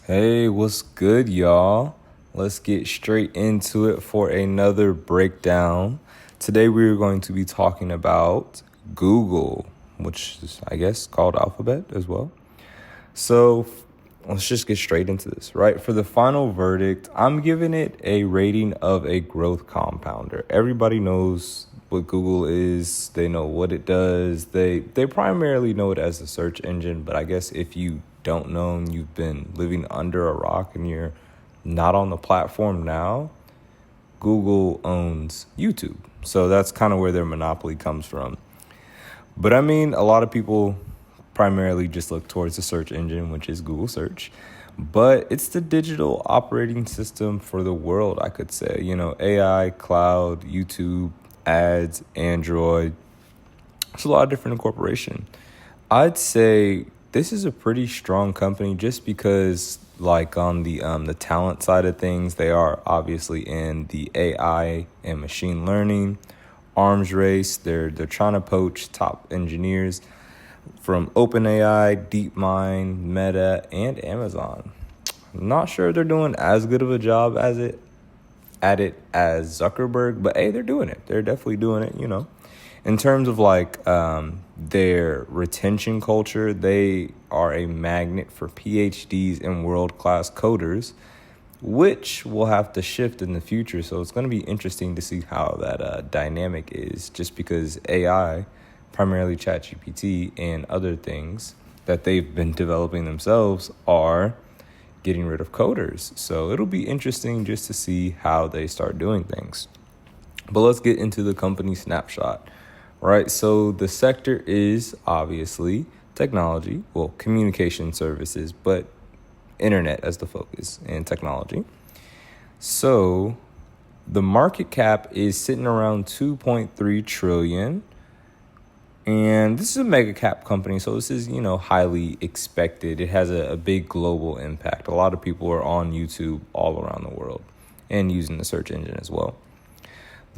Hey, what's good, y'all? Let's get straight into it for another breakdown. Today, we're going to be talking about Google, which is, I guess, called Alphabet as well. So, let's just get straight into this, right? For the final verdict, I'm giving it a rating of a growth compounder. Everybody knows what Google is, they know what it does. They primarily know it as a search engine, but I guess if you don't know and you've been living under a rock and you're not on the platform now, Google owns YouTube. So that's kind of where their monopoly comes from. But I mean, a lot of people primarily just look towards the search engine, which is Google search. But it's the digital operating system for the world, I could say. You know, AI, cloud, YouTube, ads, Android. It's a lot of different incorporation. I'd say this is a pretty strong company just because, like, on the talent side of things, they are obviously in the AI and machine learning arms race. They're trying to poach top engineers from OpenAI, DeepMind, Meta, and Amazon. I'm not sure they're doing as good of a job at it as Zuckerberg, but hey, they're doing it. They're definitely doing it, you know. In terms of their retention culture, they are a magnet for PhDs and world-class coders, which will have to shift in the future. So it's going to be interesting to see how that dynamic is, just because AI, primarily ChatGPT and other things that they've been developing themselves, are getting rid of coders. So it'll be interesting just to see how they start doing things. But let's get into the company snapshot. Right, so the sector is obviously technology, well, communication services, but internet as the focus and technology. So the market cap is sitting around 2.3 trillion. And this is a mega cap company, so this is, highly expected. It has a big global impact. A lot of people are on YouTube all around the world and using the search engine as well.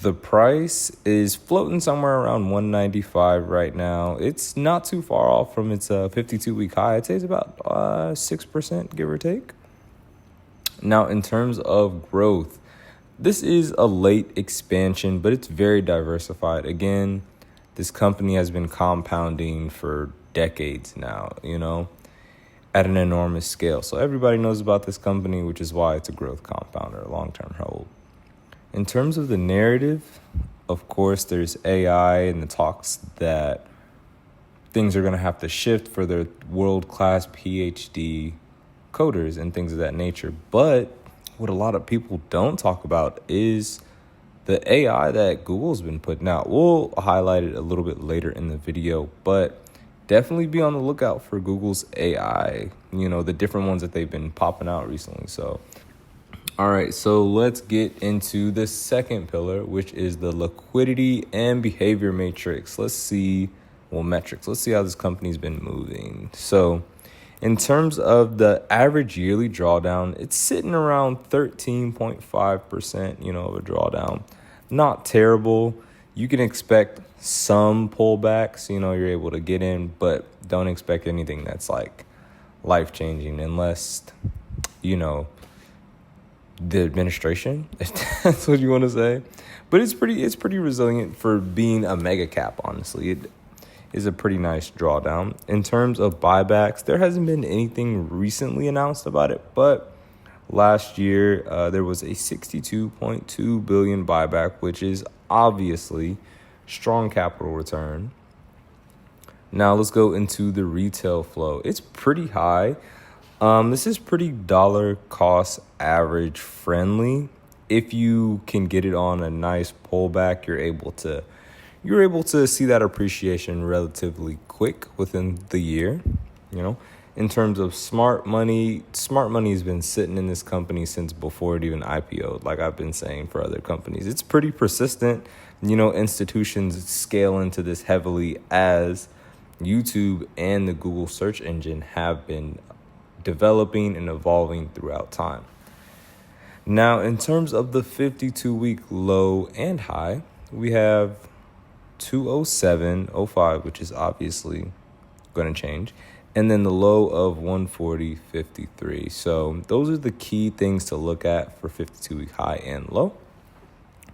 The price is floating somewhere around 195 right now. It's not too far off from its 52-week high. I'd say it's about 6%, give or take. Now, in terms of growth, this is a late expansion, but it's very diversified. Again, this company has been compounding for decades now, at an enormous scale. So everybody knows about this company, which is why it's a growth compounder, long-term hold. In terms of the narrative, of course, there's AI and the talks that things are going to have to shift for their world-class PhD coders and things of that nature. But what a lot of people don't talk about is the AI that Google's been putting out. We'll highlight it a little bit later in the video, but definitely be on the lookout for Google's AI, the different ones that they've been popping out recently. So all right, so let's get into the second pillar, which is the liquidity and behavior matrix. Let's see how this company's been moving. So in terms of the average yearly drawdown, it's sitting around 13.5%, of a drawdown. Not terrible. You can expect some pullbacks, you're able to get in, but don't expect anything that's like life-changing unless, the administration, if that's what you want to say. But it's pretty resilient for being a mega cap, honestly. It is a pretty nice drawdown. In terms of buybacks, there hasn't been anything recently announced about it, but last year there was a 62.2 billion buyback, which is obviously strong capital return. Now let's go into the retail flow. It's pretty high. This is pretty dollar cost average friendly. If you can get it on a nice pullback, you're able to see that appreciation relatively quick within the year. In terms of smart money has been sitting in this company since before it even IPO'd, like I've been saying for other companies. It's pretty persistent. Institutions scale into this heavily as YouTube and the Google search engine have been developing and evolving throughout time. Now, in terms of the 52-week low and high, we have 207.05, which is obviously going to change. and then the low of 140.53. So those are the key things to look at for 52-week high and low.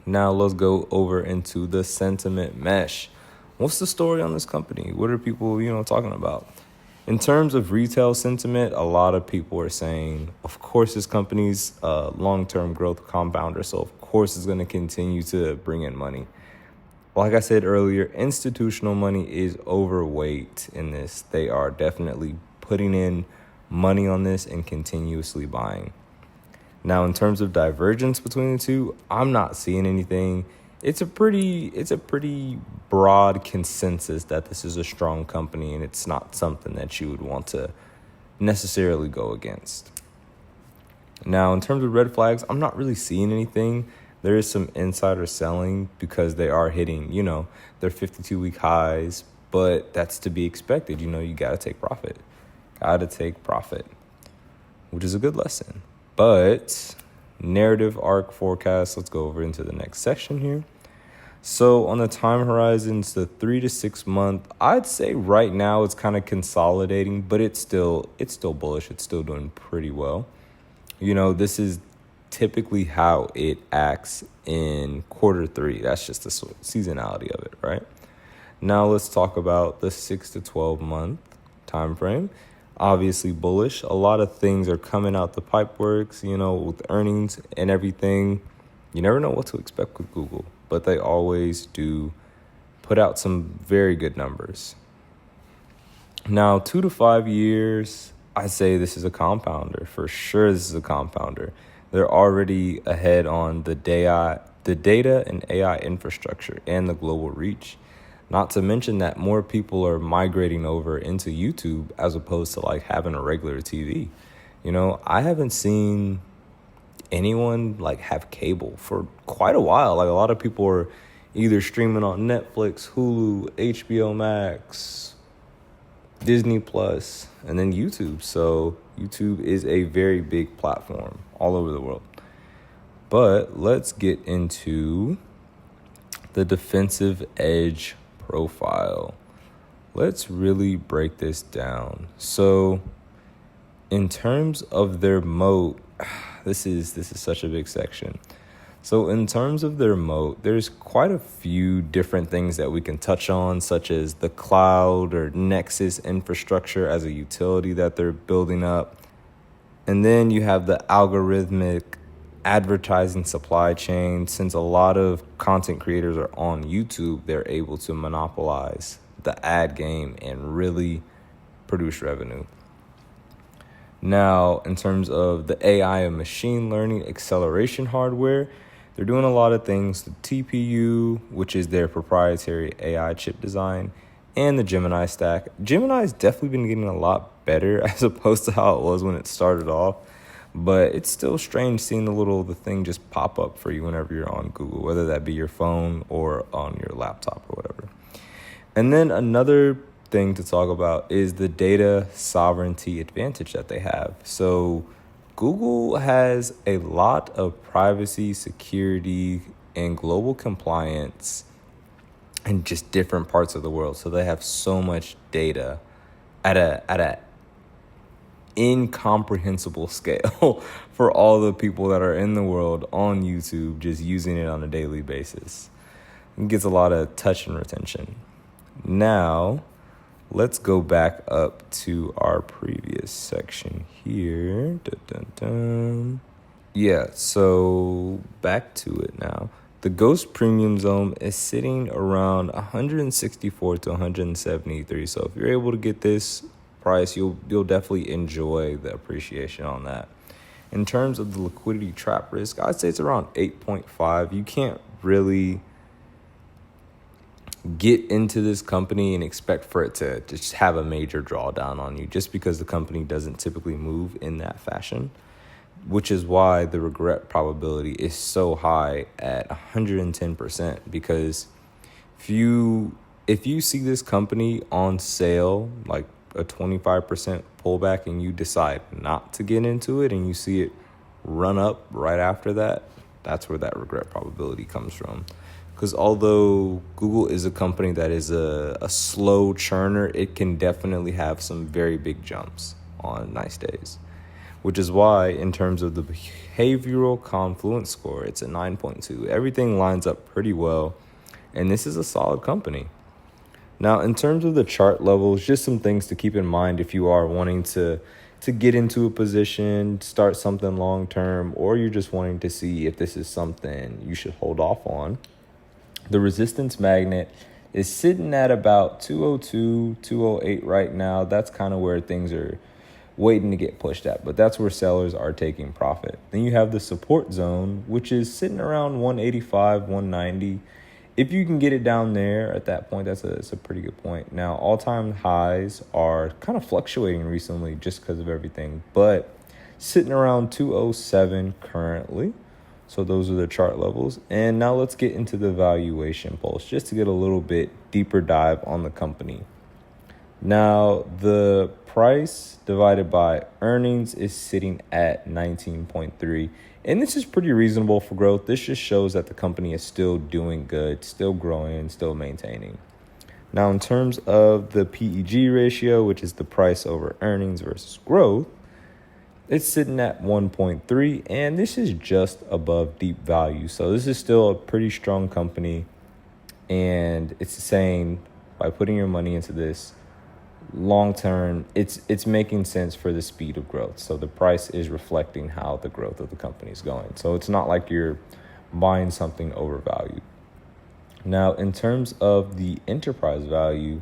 Now let's go over into the sentiment mesh. What's the story on this company? What are people, talking about? In terms of retail sentiment, a lot of people are saying, of course, this company's a long-term growth compounder, so of course it's going to continue to bring in money. Like I said earlier, institutional money is overweight in this. They are definitely putting in money on this and continuously buying. Now, in terms of divergence between the two, I'm not seeing anything. It's a pretty broad consensus that this is a strong company and it's not something that you would want to necessarily go against. Now, in terms of red flags, I'm not really seeing anything. There is some insider selling because they are hitting, their 52-week highs, but that's to be expected. You got to take profit. Which is a good lesson. But narrative arc forecast, let's go over into the next section here. So on the time horizons, the 3 to 6 month, I'd say right now it's kind of consolidating, but it's still bullish. It's still doing pretty well. This is typically how it acts in quarter 3. That's just the seasonality of it, right? Now let's talk about the 6 to 12 month time frame. Obviously bullish. A lot of things are coming out the pipeworks, with earnings and everything. You never know what to expect with Google, but they always do put out some very good numbers. Now, 2 to 5 years, I say this is a compounder. For sure, this is a compounder. They're already ahead on the data and AI infrastructure and the global reach. Not to mention that more people are migrating over into YouTube as opposed to having a regular TV. I haven't seen anyone have cable for quite a while. A lot of people are either streaming on Netflix, Hulu, HBO Max, Disney Plus, and then YouTube. So YouTube is a very big platform all over the world. But let's get into the defensive edge profile. Let's really break this down. So in terms of their moat, this is such a big section. So in terms of their moat, there's quite a few different things that we can touch on, such as the cloud or Nexus infrastructure as a utility that they're building up. And then you have the algorithmic advertising supply chain. Since a lot of content creators are on YouTube, they're able to monopolize the ad game and really produce revenue. Now, in terms of the AI and machine learning acceleration hardware, they're doing a lot of things. The TPU, which is their proprietary AI chip design, and the Gemini stack. Gemini's definitely been getting a lot better as opposed to how it was when it started off. But it's still strange seeing the thing just pop up for you whenever you're on Google, whether that be your phone or on your laptop or whatever. And then another thing to talk about is the data sovereignty advantage that they have. So Google has a lot of privacy, security, and global compliance in just different parts of the world. So they have so much data at a incomprehensible scale for all the people that are in the world on YouTube just using it on a daily basis. It gets a lot of touch and retention. Now, let's go back up to our previous section here. Yeah, so back to it now. The Ghost Premium Zone is sitting around 164 to 173. So if you're able to get this price, you'll definitely enjoy the appreciation on that. In terms of the liquidity trap risk, I'd say it's around 8.5. You can't really get into this company and expect for it to just have a major drawdown on you just because the company doesn't typically move in that fashion, which is why the regret probability is so high at 110%. Because if you see this company on sale, like a 25% pullback, and you decide not to get into it and you see it run up right after that, that's where that regret probability comes from. Because although Google is a company that is a slow churner, it can definitely have some very big jumps on nice days. Which is why, in terms of the behavioral confluence score, it's a 9.2. Everything lines up pretty well, and this is a solid company. Now, in terms of the chart levels, just some things to keep in mind if you are wanting to get into a position, start something long term, or you're just wanting to see if this is something you should hold off on. The resistance magnet is sitting at about 202, 208 right now. That's kind of where things are waiting to get pushed at, but that's where sellers are taking profit. Then you have the support zone, which is sitting around 185, 190. If you can get it down there at that point, that's a pretty good point. Now, all-time highs are kind of fluctuating recently just because of everything, but sitting around 207 currently. So those are the chart levels. And now let's get into the valuation pulse just to get a little bit deeper dive on the company. Now, the price divided by earnings is sitting at 19.3. And this is pretty reasonable for growth. This just shows that the company is still doing good, still growing, still maintaining. Now, in terms of the PEG ratio, which is the price over earnings versus growth, it's sitting at 1.3, and this is just above deep value. So this is still a pretty strong company, and it's saying by putting your money into this long term, it's making sense for the speed of growth. So the price is reflecting how the growth of the company is going. So it's not like you're buying something overvalued. Now, in terms of the enterprise value,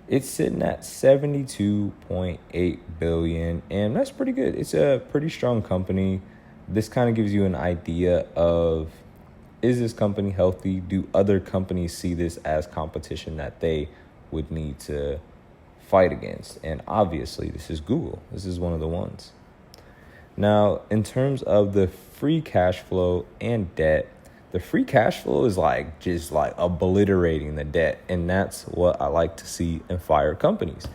it's sitting at 72.8 billion, and that's pretty good. It's a pretty strong company. This kind of gives you an idea of, is this company healthy? Do other companies see this as competition that they would need to fight against? And obviously, this is Google. This is one of the ones. Now, in terms of the free cash flow and debt, the free cash flow is just obliterating the debt, and that's what I like to see in fire companies.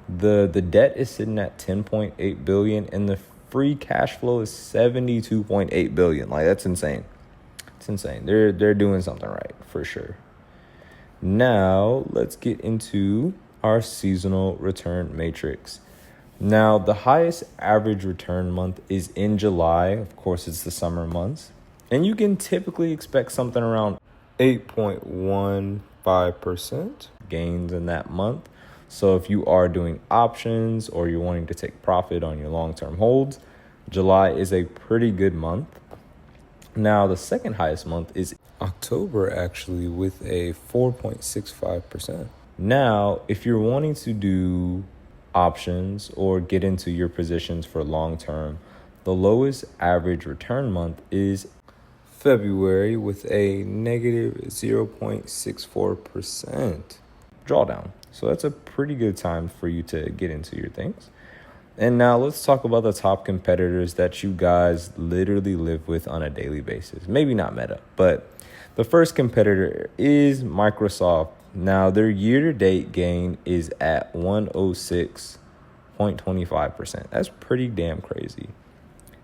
The debt is sitting at 10.8 billion, and the free cash flow is 72.8 billion. That's insane. It's insane. They're doing something right for sure. Now let's get into our seasonal return matrix. Now, the highest average return month is in July. Of course, it's the summer months. And you can typically expect something around 8.15% gains in that month. So if you are doing options or you're wanting to take profit on your long-term holds, July is a pretty good month. Now, the second highest month is October, actually, with a 4.65%. Now, if you're wanting to do options or get into your positions for long-term, the lowest average return month is February with a negative 0.64% drawdown. So that's a pretty good time for you to get into your things. And now let's talk about the top competitors that you guys literally live with on a daily basis. Maybe not Meta, but the first competitor is Microsoft. Now, their year-to-date gain is at 106.25%. That's pretty damn crazy.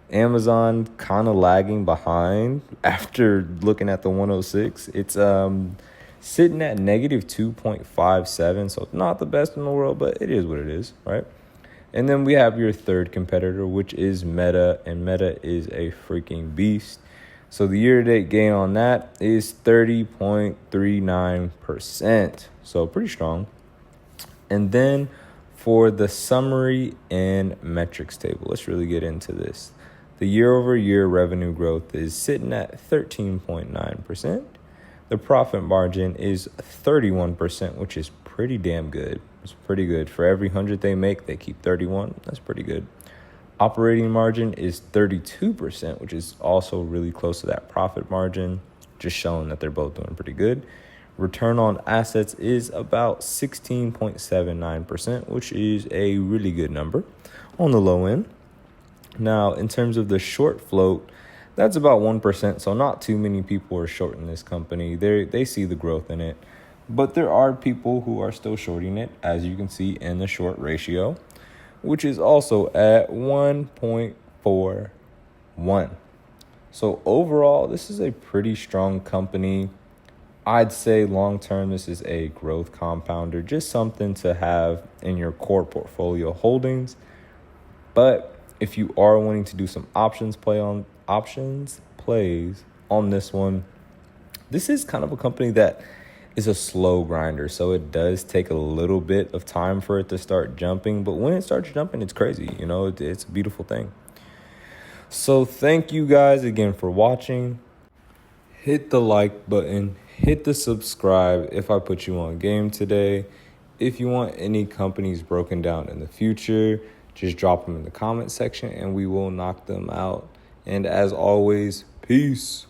Amazon kind of lagging behind after looking at the 106. It's sitting at negative 2.57, so not the best in the world, but it is what it is, right? And then we have your third competitor, which is Meta, and Meta is a freaking beast. So the year-to-date gain on that is 30.39%, so pretty strong. And then for the summary and metrics table, let's really get into this. The year-over-year revenue growth is sitting at 13.9%. The profit margin is 31%, which is pretty damn good. It's pretty good. For every 100 they make, they keep 31. That's pretty good. Operating margin is 32%, which is also really close to that profit margin, just showing that they're both doing pretty good. Return on assets is about 16.79%, which is a really good number on the low end. Now, in terms of the short float, that's about 1%, so not too many people are shorting this company. They see the growth in it, but there are people who are still shorting it, as you can see in the short ratio, which is also at 1.41. So overall, this is a pretty strong company. I'd say long term, this is a growth compounder, just something to have in your core portfolio holdings. But if you are wanting to do some options plays on this one, this is kind of a company that is a slow grinder. So it does take a little bit of time for it to start jumping. But when it starts jumping, it's crazy. It's a beautiful thing. So thank you guys again for watching. Hit the like button, hit the subscribe if I put you on game today. If you want any companies broken down in the future, just drop them in the comment section and we will knock them out. And as always, peace.